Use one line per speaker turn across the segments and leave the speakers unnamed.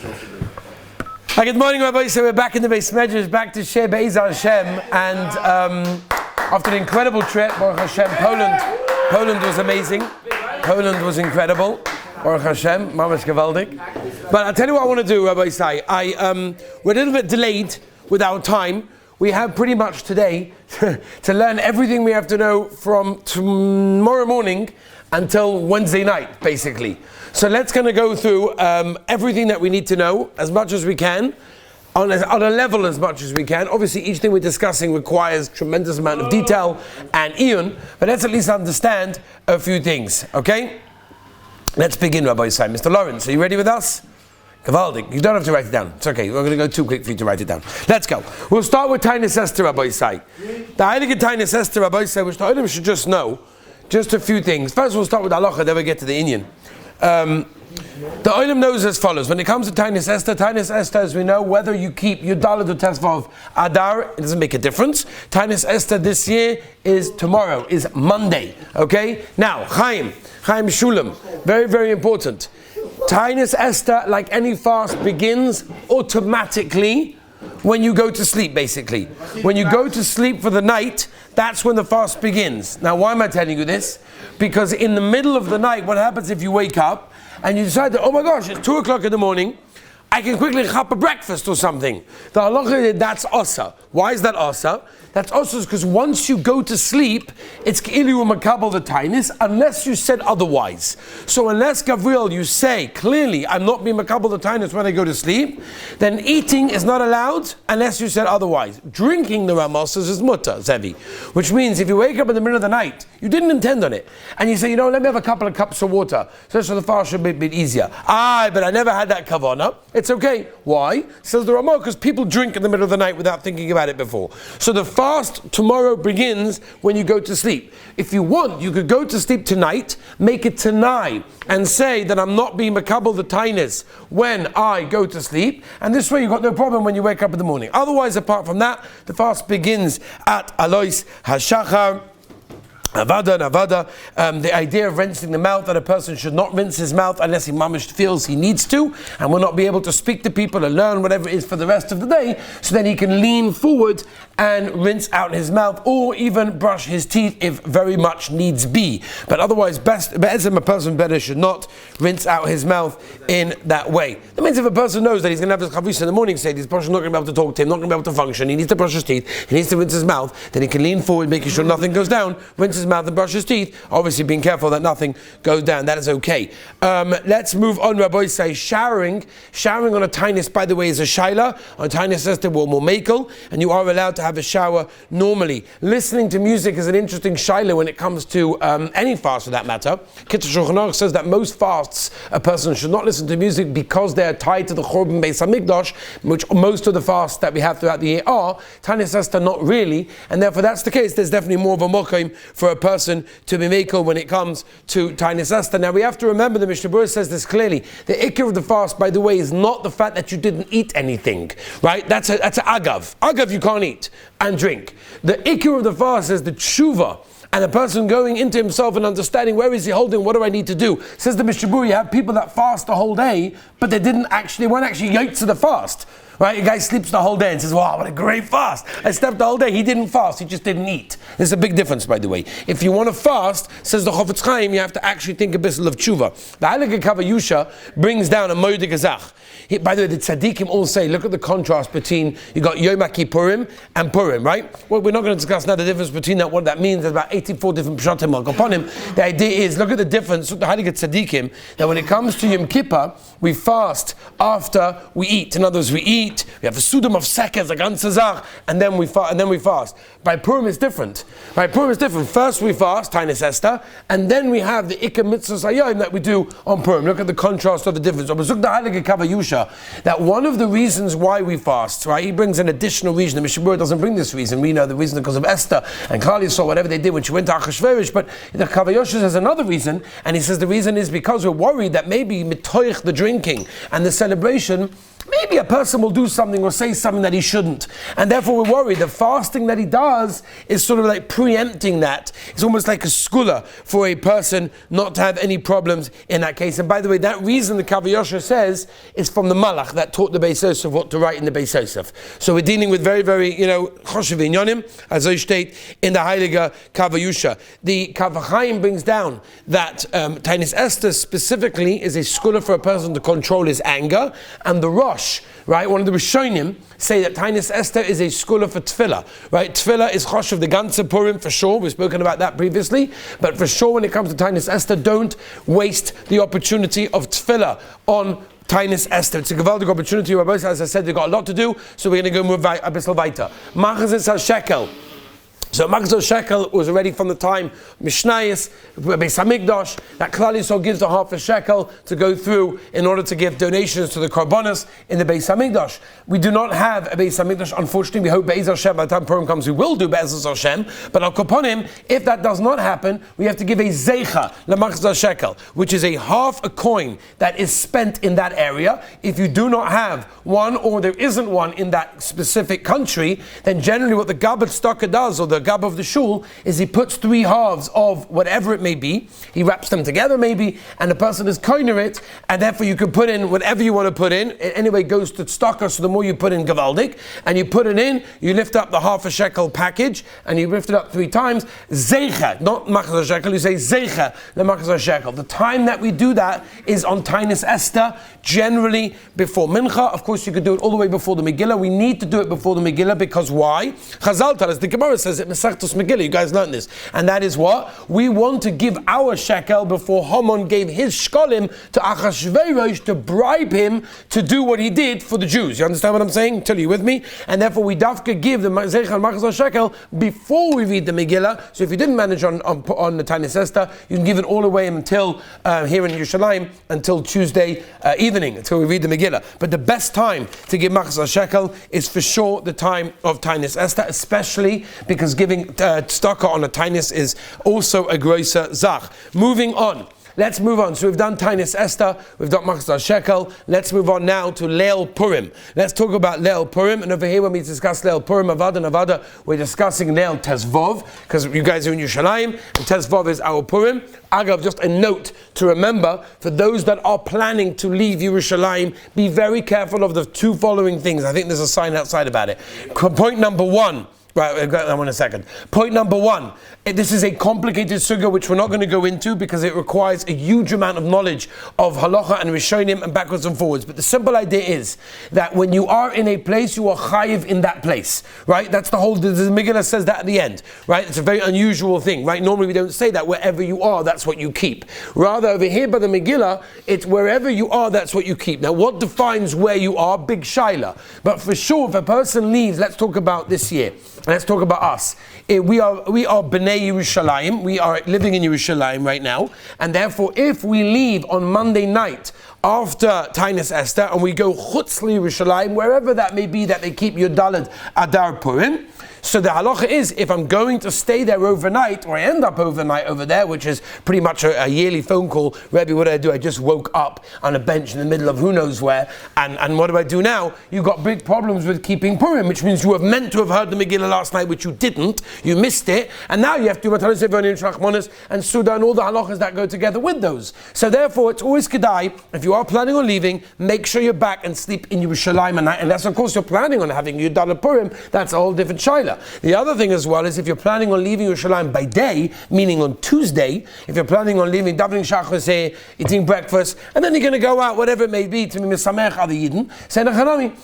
Hi, good morning, Rabbi. So we're back in the Beis Medrash, back to Sheh Be'ez Hashem, and after an incredible trip, Baruch Hashem, Poland was amazing. Poland was incredible. Baruch Hashem, mamash gewaldig. But I'll tell you what I want to do, Rabbi Isai. We're a little bit delayed with our time. We have pretty much today to learn everything we have to know from tomorrow morning until Wednesday night, basically. So let's kind of go through everything that we need to know as much as we can, on a level as much as we can. Obviously, each thing we're discussing requires tremendous amount of detail and iyun, but let's at least understand a few things, okay? Let's begin, Rabbi Isai. Mr. Lawrence, are you ready with us? Gavaldik. You don't have to write it down. It's okay. We're going to go too quick for you to write it down. Let's go. We'll start with Tainis Esther, Rabbi Isai. The Heilige Tainis Esther, Rabbi Isai, which the Olim should just know, just a few things. First, we'll start with halacha, then we'll get to the Inyan. The Olim knows as follows. When it comes to Tainis Esther, as we know, whether you keep your Daled or Tesvav of Adar, it doesn't make a difference. Tainis Esther this year is tomorrow, is Monday. Okay? Now, Chaim Shulam, very, very important. Tainis Esther, like any fast, begins automatically when you go to sleep, basically. When you go to sleep for the night, that's when the fast begins. Now, why am I telling you this? Because in the middle of the night, what happens if you wake up and you decide that, oh my gosh, it's 2 o'clock in the morning, I can quickly chop a breakfast or something. The halacha, that's osa. Why is that osa? That's osa because once you go to sleep, it's k'ilu makabel the tainis, unless you said otherwise. So unless, Gabriel, you say clearly, I'm not being makabel the tainis when I go to sleep, then eating is not allowed unless you said otherwise. Drinking, the Rama says, is mutter, Zevi. Which means if you wake up in the middle of the night, you didn't intend on it, and you say, let me have a couple of cups of water, so the fast should be a bit easier. But I never had that kavana. It's okay. Why? Says the Rama, because people drink in the middle of the night without thinking about it before. So the fast tomorrow begins when you go to sleep. If you want, you could go to sleep tonight, make it tonight, and say that I'm not being makabel the tainis when I go to sleep, and this way you've got no problem when you wake up in the morning. Otherwise, apart from that, the fast begins at Alois HaShachar. Avada, the idea of rinsing the mouth, that a person should not rinse his mouth unless he mamish feels he needs to, and will not be able to speak to people and learn whatever it is for the rest of the day, so then he can lean forward and rinse out his mouth, or even brush his teeth if very much needs be. But otherwise, a person better should not rinse out his mouth in that way. That means if a person knows that he's going to have his chavus in the morning, say he's not going to be able to talk to him, not going to be able to function, he needs to brush his teeth, he needs to rinse his mouth, then he can lean forward, making sure nothing goes down, rinse his mouth and brush his teeth, obviously being careful that nothing goes down. That is okay. Let's move on. Rabbi say showering on a tainis, by the way, is a shaila. On a tainis says there will more makel, and you are allowed to have a shower normally. Listening to music is an interesting shaila when it comes to any fast for that matter. Kitzur Shulchan Aruch says that most fasts a person should not listen to music because they are tied to the Churban Beis Hamikdash, which most of the fasts that we have throughout the year are. Tainis says not really, and therefore that's the case. There's definitely more of a mokim for a person to be mekel when it comes to Tainis Esther. Now we have to remember the Mishnah Berurah says this clearly. The ikar of the fast, by the way, is not the fact that you didn't eat anything, right? That's a agav. Agav you can't eat and drink. The ikar of the fast is the tshuva, and a person going into himself and understanding where is he holding, what do I need to do? Says the Mishnah Berurah, you have people that fast the whole day, but they weren't actually yaitz to the fast. Right, a guy sleeps the whole day and says, wow, what a great fast. I slept the whole day. He didn't fast, he just didn't eat. There's a big difference, by the way. If you want to fast, says the Chofetz Chaim, you have to actually think a bit of tshuva. The Heilige Kavayusha brings down a moed gezach. By the way, the tzaddikim all say, look at the contrast between, you got Yom Purim and Purim, right? Well, we're not going to discuss now the difference between that, what that means. There's about 84 different pshatim upon him. The idea is, look at the difference with the Heilige tzaddikim, that when it comes to Yom Kippur, we fast after we eat. In other words, we eat, we have a sudam of seconds, a ganze Zach, and then we fast. By Purim it's different. First we fast, Tainis Esther, and then we have the Ikar Mitzvahs Hayom that we do on Purim. Look at the contrast of the difference. That one of the reasons why we fast, right? He brings an additional reason. The Mishnah Berurah doesn't bring this reason. We know the reason because of Esther and Klal Yisrael, whatever they did when she went to Achashverosh. But the Kavayosha has another reason, and he says the reason is because we're worried that maybe mitoich the drinking and the celebration, maybe a person will do something or say something that he shouldn't. And therefore we're worried. The fasting that he does is sort of like preempting that. It's almost like a skula for a person not to have any problems in that case. And by the way, that reason the Kavayosha says is from the Malach that taught the Beis Yosef what to write in the Beis Yosef. So we're dealing with very, very, Choshev Inyonim, as I state in the Heilige Kavayusha. The Kavachayim brings down that Tainis Esther specifically is a skula for a person to control his anger, and the Rosh, right, one of the Rishonim say that Tainis Esther is a skula for Tefillah, right? Tefillah is Choshev the Ganze Purim for sure. We've spoken about that previously, but for sure when it comes to Tainis Esther, don't waste the opportunity of Tefillah on Tainis Esther. It's a gewaltige opportunity. As I said, they've got a lot to do, so we're going to go move a bissel weiter. Machzis HaShekel. So Machzor Shekel was already from the time Mishnayis, Beis Hamikdash, that Klal Yisrael gives a half a shekel to go through in order to give donations to the Korbanos in the Beis Hamikdash. We do not have a Beis Hamikdash, unfortunately. We hope Be'ez Hashem, by the time Purim comes, we will do Be'ez Hashem. But Al Koponim, if that does not happen, we have to give a Zeicha, LeMachzor Shekel, which is a half a coin that is spent in that area. If you do not have one, or there isn't one in that specific country, then generally what the Gabbat Stocker does, or the Gab of the shul, is he puts 3 halves of whatever it may be, he wraps them together maybe, and the person is koiner it, and therefore you can put in whatever you want to put in. It anyway goes to stocker, so the more you put in gavaldik, and you put it in, you lift up the half a shekel package, and you lift it up 3 times, zeicha, not machzor shekel, you say zeicha, the machzor shekel. The time that we do that is on Tainis Esther, generally before Mincha. Of course you could do it all the way before the Megillah. We need to do it before the Megillah, because why? Chazal tell us, the Gemara says it, Masechtos Megillah, you guys learned this, and that is what? We want to give our shekel before Haman gave his shkolim to Achashverosh to bribe him to do what he did for the Jews. You understand what I'm saying? Tell you with me? And therefore we dafka give the Zeichel Machzor Shekel before we read the Megillah. So if you didn't manage on the Tainis Esther, you can give it all the way until here in Yerushalayim, until Tuesday evening, until we read the Megillah. But the best time to give Machzor Shekel is for sure the time of Tainis Esther, especially because giving stocker on a Tainis is also a grosser zach. Moving on. Let's move on. So we've done Tainis Esther, we've done Machzor Shekel. Let's move on now to Leil Purim. Let's talk about Leil Purim. And over here when we discuss Leil Purim, Avada and Avada, we're discussing Leil Tezvov, because you guys are in Yerushalayim, and Tezvov is our Purim. Agav, just a note to remember, for those that are planning to leave Yerushalayim, be very careful of the 2 following things. I think there's a sign outside about it. Point number 1. Right, I've got that one in a second. Point number 1. This is a complicated sugya which we're not going to go into because it requires a huge amount of knowledge of halacha and rishonim and backwards and forwards. But the simple idea is that when you are in a place, you are chayiv in that place. Right? That's the whole, the Megillah says that at the end. Right? It's a very unusual thing. Right? Normally we don't say that. Wherever you are, that's what you keep. Rather, over here by the Megillah, it's wherever you are, that's what you keep. Now, what defines where you are? Big shaila. But for sure, if a person leaves, let's talk about this year. Let's talk about us. We are Bnei Yerushalayim. We are living in Yerushalayim right now. And therefore, if we leave on Monday night after Tainis Esther and we go Chutz Yerushalayim, wherever that may be that they keep Yudalad Adar Purim, so the halacha is, if I'm going to stay there overnight, or I end up overnight over there, which is pretty much a yearly phone call, Rebbe, what do I do? I just woke up on a bench in the middle of who knows where, and what do I do now? You've got big problems with keeping Purim, which means you have meant to have heard the Megillah last night, which you didn't, you missed it, and now you have to do Matanos Evonim, Shachmonos, and Suda, and all the halachas that go together with those. So therefore, it's always kedai, if you are planning on leaving, make sure you're back and sleep in Yerushalayim at night, unless of course you're planning on having Yudala Purim, that's a whole different shaila. The other thing as well is if you're planning on leaving Yerushalayim by day, meaning on Tuesday, if you're planning on leaving, davening shachar, eating breakfast, and then you're going to go out, whatever it may be, to be misamech other Yidden,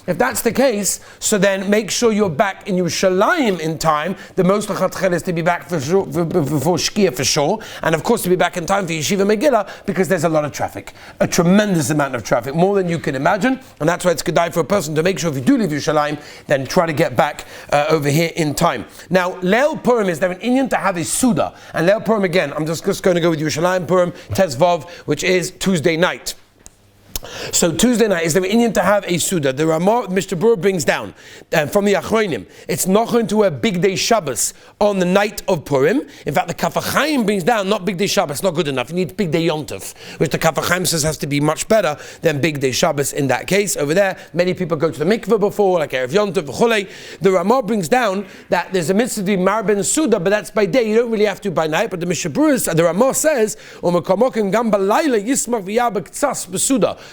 if that's the case, so then make sure you're back in Yerushalayim in time. The most lechatchel is to be back for sure, before Shkia for sure, and of course to be back in time for Yeshiva Megillah, because there's a lot of traffic, a tremendous amount of traffic, more than you can imagine, and that's why it's kedai for a person to make sure if you do leave Yerushalayim, then try to get back over here in time. Now, Leil Purim, is there an Inyan to have a Suda? And Leil Purim, again, I'm just going to go with Yerushalayim Purim, Tezvav, which is Tuesday night. So Tuesday night is the Indian to have a Suda. The Ramah, Mr. Brewer brings down from the Achronim. It's not going to wear Big Day Shabbos on the night of Purim. In fact, the Kaf HaChaim brings down not Big Day Shabbos, not good enough. You need Big Day Yom Tov, which the Kaf HaChaim says has to be much better than Big Day Shabbos in that case. Over there, many people go to the mikveh before, like Erev Yom Tov, v'chulei. The Ramah brings down that there's a mitzvah to be Mar Ben Suda, but that's by day. You don't really have to by night. But the Mishnah Berurah, the Ramah says,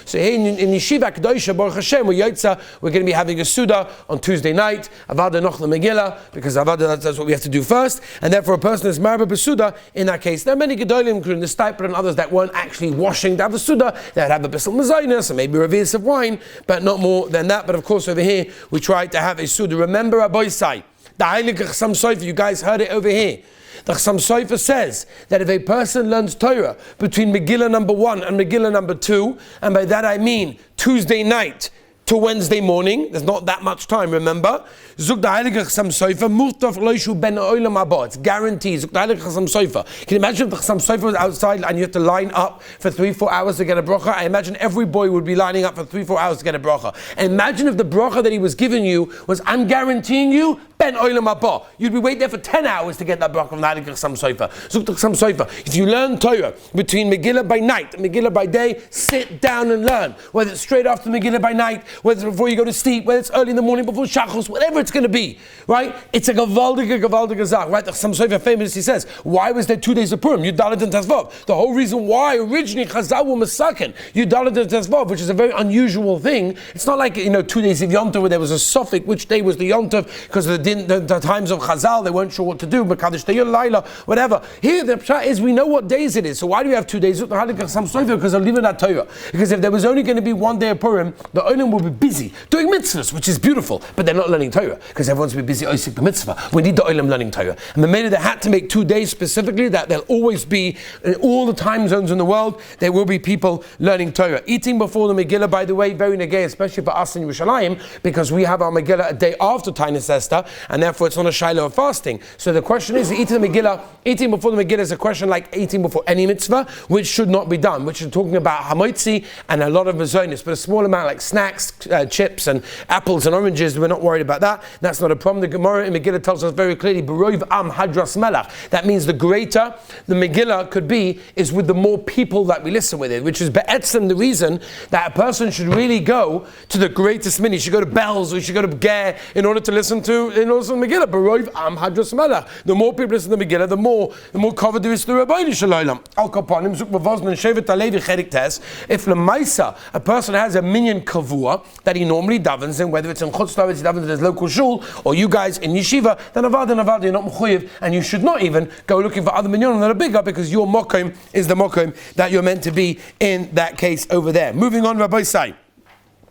so here in Yeshiva Kedosha, Baruch Hashem, we're going to be having a Suda on Tuesday night, Avada Noch Megillah, because Avada, that's what we have to do first, and therefore a person is Marba B'Suda in that case. There are many Gedolim, including the Stipler and others, that weren't actually washing to have a Suda, that have a Bissel Mazinus, and maybe a reverse of wine, but not more than that. But of course over here, we try to have a Suda. Remember Rabbi Sai, the Heilige Chassam Sofer, you guys heard it over here. The Chassam Sofer says that if a person learns Torah between Megillah number 1 and Megillah number 2, and by that I mean Tuesday night to Wednesday morning, there's not that much time, remember? Zug the Heilige Chassam Sofer, Murtaf Loishu Ben Olam Haba. It's guaranteed. Zug the Heilige Chassam Sofer. Can you imagine if the Chassam Sofer was outside and you have to line up for 3-4 hours to get a bracha? I imagine every boy would be lining up for 3-4 hours to get a bracha. And imagine if the bracha that he was giving you was, I'm guaranteeing you, Ben Olam Haba. You'd be waiting there for 10 hours to get that bracha from the Heilige Chassam Sofer. Zug the Chassam Sofer. If you learn Torah between Megillah by night and Megillah by day, sit down and learn. Whether it's straight after Megillah by night, whether it's before you go to sleep, whether it's early in the morning before Shachos, whatever it's going to be, right? It's a gewaldige zach, right? Some Sofer famously says, why was there 2 days of Purim? Yudalet and Tezvav. The whole reason why originally Chazal were Masakin, Yudalet and Tezvav, which is a very unusual thing. It's not like, 2 days of Yom Tov where there was a suffix, which day was the Yom Tov, because of the times of Chazal, they weren't sure what to do, Mekadosh Teyil Laila, whatever. Here, the pshat is, we know what days it is. So why do we have 2 days? Because I'm leaving that Torah. Because if there was only going to be 1 day of Purim, the Olim will be busy doing mitzvahs, which is beautiful, but they're not learning Torah because everyone's been busy oisik the mitzvah. We need the olim learning Torah, and the minute they had to make 2 days specifically, that there'll always be in all the time zones in the world, there will be people learning Torah. Eating before the Megillah, by the way, very negay, especially for us in Yerushalayim, because we have our Megillah a day after Tainus Esther, and therefore it's not a shiloh of fasting. So the question is, eating before the Megillah is a question like eating before any mitzvah, which should not be done, which is talking about hamotzi and a lot of mazonis, but a small amount like snacks, chips and apples and oranges, we're not worried about that. That's not a problem. The Gemara in Megillah tells us very clearly, B'roiv am hadras melach. That means the greater the Megillah could be is with the more people that we listen with it, which is be'etzem the reason that a person should really go to the greatest mini. You should go to Bells or you should go to Ger in order to listen to Megillah. B'roiv am hadras melach. The more people listen to the Megillah, the more covered there is to the Rabbeinu Shalom. Al kapanim zuk b'vazn and shevet alevi cherik tes. If lemaisa a person has a minyan kavua that he normally davens in, whether it's in Chutz Laretz, he davens in his local shul, or you guys in yeshiva, then avada, you're not mechuyev, and you should not even go looking for other minyanim that are bigger, because your mokom is the mokom that you're meant to be in that case over there. Moving on, Rabbi Sai.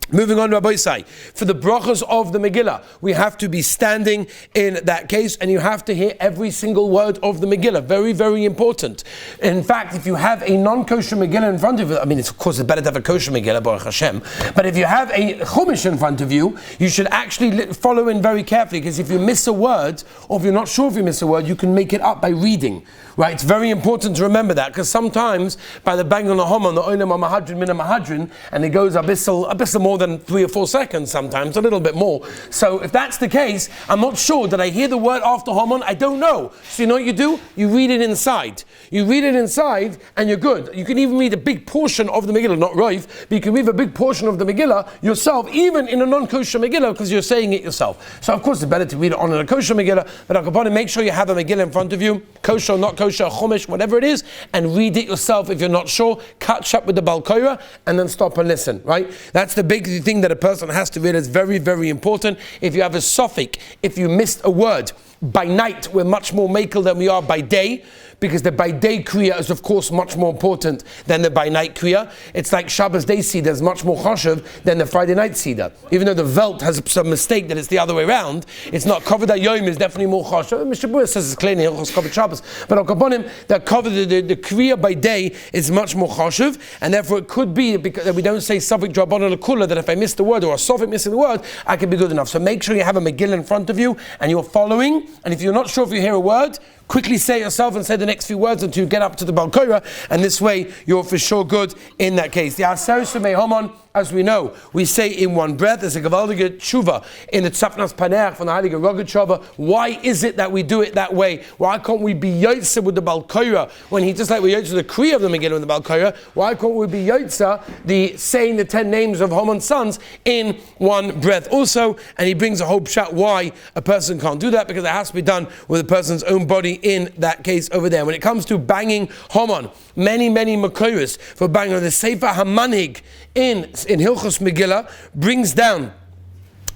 For the brachas of the Megillah, we have to be standing in that case, and you have to hear every single word of the Megillah. Very, very important. In fact, if you have a non-kosher Megillah in front of you, of course it's better to have a kosher Megillah, Baruch Hashem, but if you have a Chumash in front of you, you should actually follow in very carefully, because if you miss a word, or if you're not sure if you miss a word, you can make it up by reading. Right? It's very important to remember that, because sometimes by the bang on the hom on the oilam mahadrin min mahadrin, and it goes a bissel more than 3 or 4 seconds, sometimes a little bit more. So if that's the case, I'm not sure. Did I hear the word after homon? I don't know. So you know what you do? You read it inside. And you're good. You can even read a big portion of the Megillah, not Rav, but you can read a big portion of the Megillah yourself, even in a non-kosher Megillah, because you're saying it yourself. So of course it's better to read it on a kosher Megillah, but Akapanim, make sure you have a Megillah in front of you, kosher or not kosher, chumash, whatever it is, and read it yourself if you're not sure. Catch up with the Bal Korah and then stop and listen, right? That's the big thing that a person has to realize. Very, very important. If you have a suffix, if you missed a word, by night we're much more makel than we are by day, because the by day kriya is of course much more important than the by night kriya. It's like Shabbos day Seder is much more chashuv than the Friday night Seder. Even though the Welt has some mistake that it's the other way around, it's not covered that Yom is definitely more chashuv. Mr. Berurah says it's clearly Hilchos covered Shabbos, but upon him that covered the kriya by day is much more chashuv, and therefore it could be because we don't say suffix drabanan l'kula, that if I miss the word or a suffix missing the word, I can be good enough. So make sure you have a Megillah in front of you and you're following. And if you're not sure if you hear a word, quickly say it yourself and say the next few words until you get up to the Balkoira, and this way you're for sure good in that case. The Aser Sumei Homon, as we know, we say in one breath. There's a gewaldige tshuva in the Tzafnas Paneach from the Heilige Rogatshova. Why is it that we do it that way? Why can't we be Yotze with the Balkoira when he, just like we Yotze the Kriya of the Megillah in the Balkoira, why can't we be Yotze saying the 10 names of Haman's sons in one breath also? And he brings a whole pshat why a person can't do that, because it has to be done with a person's own body in that case over there. When it comes to banging Haman, many makoros for banging the Sefer HaManhig in Hilchos Megillah brings down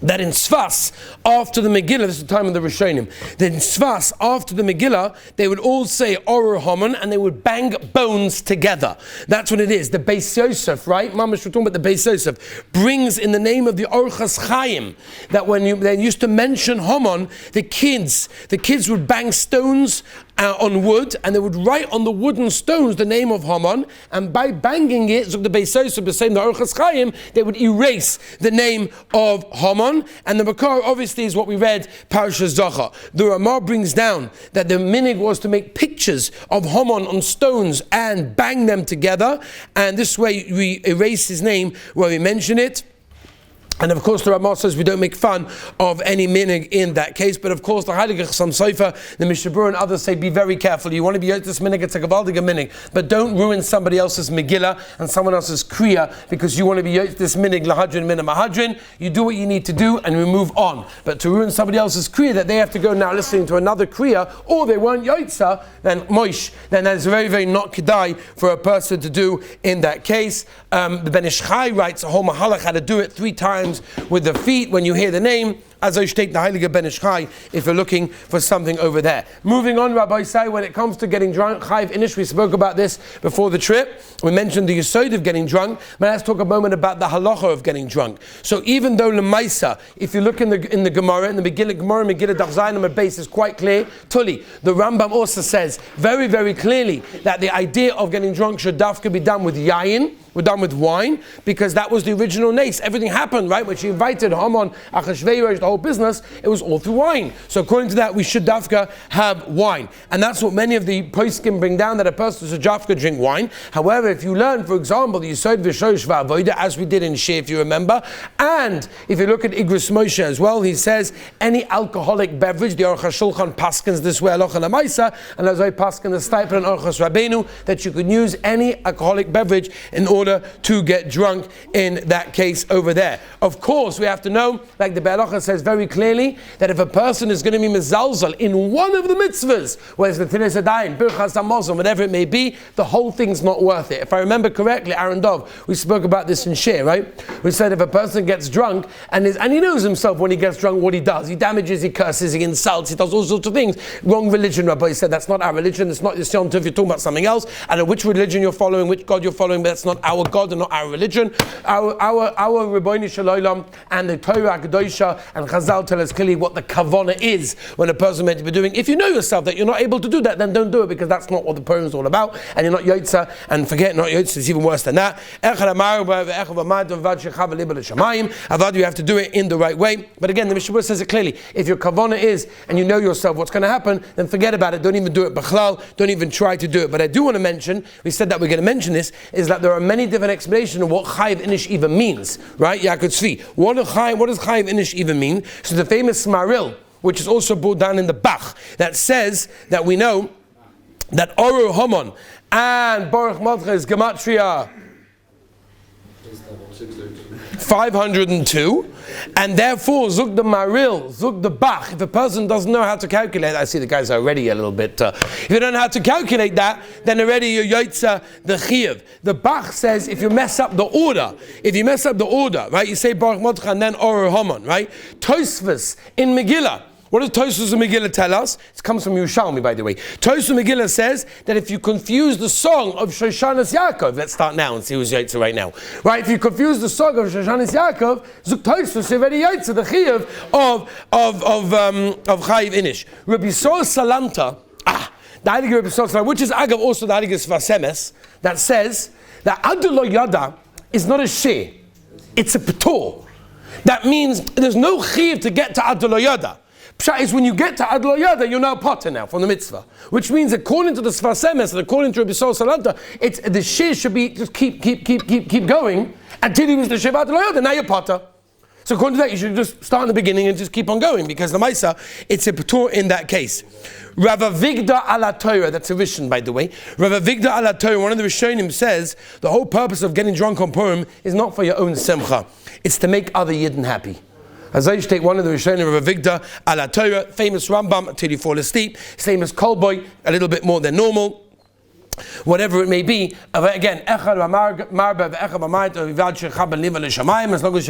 that in Sfas, after the Megillah, this is the time of the Rishonim, that in Sfas, after the Megillah, they would all say Orur Haman, and they would bang bones together. That's what it is. The Beis Yosef, right? Mamash, we're talking about the Beis Yosef, brings in the name of the Orchas Chaim, that when they used to mention Haman, the kids would bang stones on wood, and they would write on the wooden stones the name of Haman, and by banging it, so the Beis Yosef, the same, the Orchas Chaim, they would erase the name of Haman. And the Makar obviously is what we read, Parashas Zachar. The Ramah brings down that the minig was to make pictures of Haman on stones and bang them together, and this way we erase his name where we mention it. And of course the Ramah says we don't make fun of any minig in that case, but of course the Heilige Chassam Sofer, the Mishabur and others say be very careful. You want to be out this minig, it's a gewaldige minig, but don't ruin somebody else's Megillah and someone else's Kriya because you want to be out this minig lahadrin min mahadrin. You do what you need to do and we move on. But to ruin somebody else's Kriya that they have to go now listening to another Kriya, or they weren't Yotza, then Moish, then that is very not kedai for a person to do in that case. The Ben Ish Chai writes a whole mahalach how to do it 3 times with the feet when you hear the name, as I state the Heilige Ben Ish Chai, if you're looking for something over there. Moving on, Rabbi Say, when it comes to getting drunk, Chayiv Inish, we spoke about this before the trip. We mentioned the Yesod of getting drunk, but let's talk a moment about the halacha of getting drunk. So even though Lemaisa, if you look in the Gemara, in the Megillah Daf Zayin and base is quite clear, Tuli, the Rambam also says very clearly that the idea of getting drunk should dafka be done with yayin, we're done with wine, because that was the original nace. Everything happened, right? When she invited Haman, Achashverosh, the whole business, it was all through wine. So according to that, we should dafka have wine. And that's what many of the poskim bring down, that a person should dafka drink wine. However, if you learn, for example, the Yisod V'Shosh V'Avoida, as we did in Sheh, if you remember, and if you look at Igros Moshe as well, he says, any alcoholic beverage, the Aruch HaShulchan paskins this way, Alocha Lamaisa, and as I paskin the Stipel and Orchos Rabbeinu, that you could use any alcoholic beverage in order to get drunk in that case over there. Of course, we have to know, like the Be'alacha says very clearly, that if a person is going to be mezalzel in one of the mitzvahs, whether it's the Tilis Adayin, Birchas HaMazon, whatever it may be, the whole thing's not worth it. If I remember correctly, Aaron Dov, we spoke about this in Sheh, right? We said if a person gets drunk, and he knows himself when he gets drunk what he does. He damages, he curses, he insults, he does all sorts of things. Wrong religion, Rabbi said, that's not our religion, it's not Yisyon Tov, you're talking about something else. I don't know which religion you're following, which God you're following, but that's not our God and not our religion. Our Rebbeinu Shalom and the Torah Kedosha and Chazal tell us clearly what the kavana is when a person meant to be doing. If you know yourself that you're not able to do that, then don't do it, because that's not what the poem is all about, and you're not Yotza, and forget not Yotza, it's even worse than that. Avad, you have to do it in the right way. But again, the Mishnah says it clearly. If your kavana is, and you know yourself what's going to happen, then forget about it. Don't even do it b'chlal. Don't even try to do it. But I do want to mention, we said that we're going to mention this, is that there are many different explanations of what Chayiv Inish even means, right? Yaakov Tzvi. What does Chayiv Inish even mean? So the famous Smaril, which is also brought down in the Bach, that says that we know that Orur Haman and Baruch Malcha is Gematria 502, and therefore Zug the Maril, Zug the Bach. If a person doesn't know how to calculate, I see the guys are already a little bit. If you don't know how to calculate that, then already you're Yotza the Chiyuv. The Bach says if you mess up the order, right? You say Baruch Mordechai and then Orur Haman, right? Tosfos in Megillah. What does Tosfos and Megillah tell us? It comes from Yerushalmi, by the way. Tosfos and Megillah says that if you confuse the song of Shoshanas Yaakov, let's start now and see who's Yotze right now. Right? If you confuse the song of Shoshanas Yaakov, Zuk Tosfos already Yotze, the Chiyuv of Chayiv Inish. Rabbi Yisrael Salanta, the Heilige Rabbi Yisrael Salanta, which is Agav also the Heilige Svasemes, that says that Adul Yada is not a Sheh, it's a P'tor. That means there's no Chiyuv to get to Adul Yada. Pshat is when you get to Ad Lo Yada, you're now potter now from the mitzvah. Which means according to the Sfas Emes and according to Rabbi Sol Salanta, it's the shir should be just keep going until you reach the Shev Ad Lo Yada, now you're potter. So according to that, you should just start in the beginning and just keep on going, because the Maisa, it's a patur in that case. Rav Avigdor ala Torah, that's a Rishon, by the way. Rav Avigdor ala Torah, one of the Rishonim says, the whole purpose of getting drunk on Purim is not for your own simcha. It's to make other Yidden happy. As I take one of the Rishonim, Rav Avigdor ala Torah, famous Rambam until you fall asleep, same as Kolboy, a little bit more than normal. Whatever it may be, again, as long as your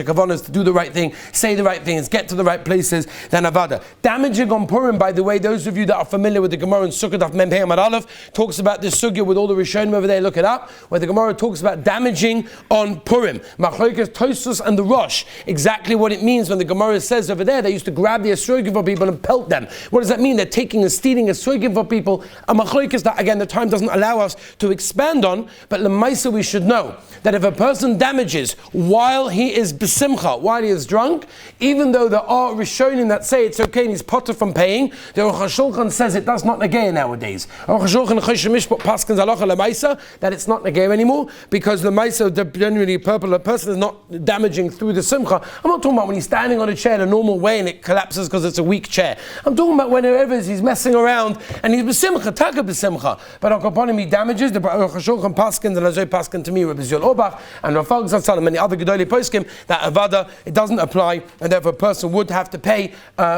kavanah is to do the right thing, say the right things, get to the right places, then avada. Damaging on Purim, by the way, those of you that are familiar with the Gemara in Sukkot Daf Mem Pei Amud Aleph talks about this sugya with all the Rishonim over there. Look it up, where the Gemara talks about damaging on Purim. Machlokes Tosfos and the Rosh, exactly what it means when the Gemara says over there they used to grab the esrogim for people and pelt them. What does that mean? They're taking and stealing esrogim for people. A machlokes that again the time doesn't allow us to expand on, but lemaisa we should know that if a person damages while he is besimcha, while he is drunk, even though there are Rishonim that say it's okay and he's potter from paying, the Aruch HaShulchan says it does not negate nowadays. Aruch HaShulchan Choshen Mishpat paskins halacha lemaisa that it's not negate anymore, because lemaisa generally a person is not damaging through the simcha. I'm not talking about when he's standing on a chair in a normal way and it collapses because it's a weak chair. I'm talking about whenever he's messing around and he's besimcha, taka besimcha, but upon him he damages. The Aruch HaShulchan paskins and Azoi paskin to me, Rabbi Zil Orbach and Rafal Zatzal and many other Gedolei poskim that avada it doesn't apply, and therefore a person would have to pay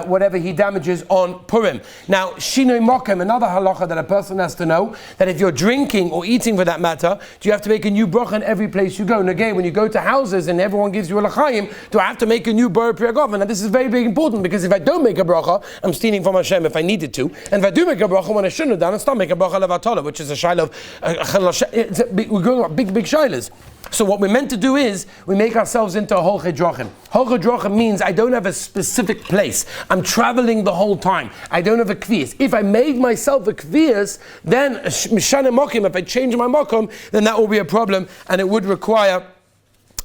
whatever he damages on Purim. Now Shinoi Mokem, another halacha that a person has to know, that if you're drinking or eating for that matter, do you have to make a new bracha in every place you go? And again, when you go to houses and everyone gives you a l'chaim, do I have to make a new bar priyagov? And this is very, very important, because if I don't make a bracha, I'm stealing from Hashem if I needed to, and if I do make a bracha when I shouldn't have done, I still make a bracha levatola, which is a shiloh. We're going about big shilas. So what we're meant to do is we make ourselves into a holchei drachim. Holchei drachim means I don't have a specific place. I'm traveling the whole time. I don't have a kvias. If I made myself a kvias, then mishane mokim. If I change my mokim, then that will be a problem, and it would require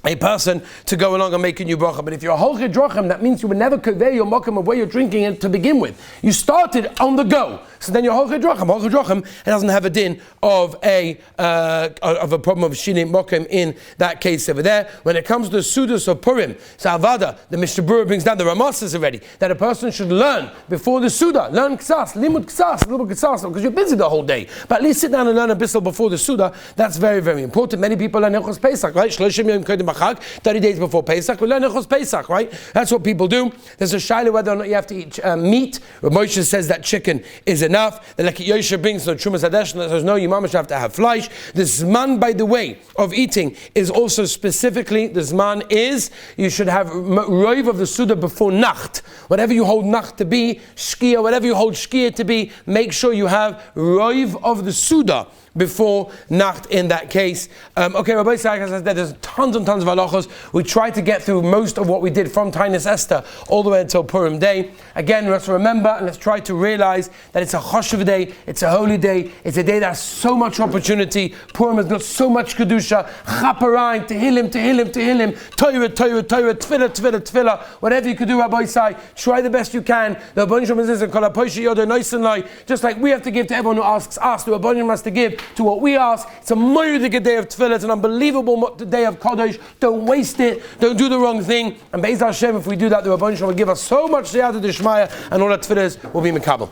a person to go along and make a new bracha. But if you're a holchei drachim, that means you would never convey your mokum of where you're drinking it to begin with. You started on the go, so then you're holchei drachim. Holchei drachim, it doesn't have a din of a problem of shinei mokum in that case over there. When it comes to the sudas of Purim, so avada, the Mishnah Berurah brings down the Ramasas already that a person should learn before the suda, learn ksas, limud ksas, a little ksas, because you're busy the whole day. But at least sit down and learn a bissel before the suda. That's very, very important. Many people learn Hilchos Pesach, right? 30 days before Pesach, we learn Hilchos Pesach, right? That's what people do. There's a shaila whether or not you have to eat meat. Moshe says that chicken is enough. The Lekit Yosha brings no Trumas Hadesh, and says no, you mamash have to have flesh. The zman, by the way, of eating is also specifically, the zman is, you should have roiv of the Suda before Nacht. Whatever you hold Nacht to be, Shkia, whatever you hold Shkia to be, make sure you have roiv of the Suda before Nacht in that case. Okay, Rabbi Isaac says that there's tons and tons of halachos. We tried to get through most of what we did from Tainis Esther all the way until Purim Day. Again, let's remember and let's try to realize that it's a choshev day, it's a holy day, it's a day that has so much opportunity. Purim has got so much kedusha, chaparayim, tehillim, Torah, tefillah, whatever you could do, Rabbi Isaac, try the best you can. The Rabbanim Shalom says, just like we have to give to everyone who asks us, the Rabbanim has to give to what we ask. It's a moedik day of tefillah. It's an unbelievable day of kodesh. Don't waste it. Don't do the wrong thing. And Be'ez Hashem, if we do that, the Rabbanim Shalom will give us so much siyata d'shmaya, and all that tefillah will be mekabel.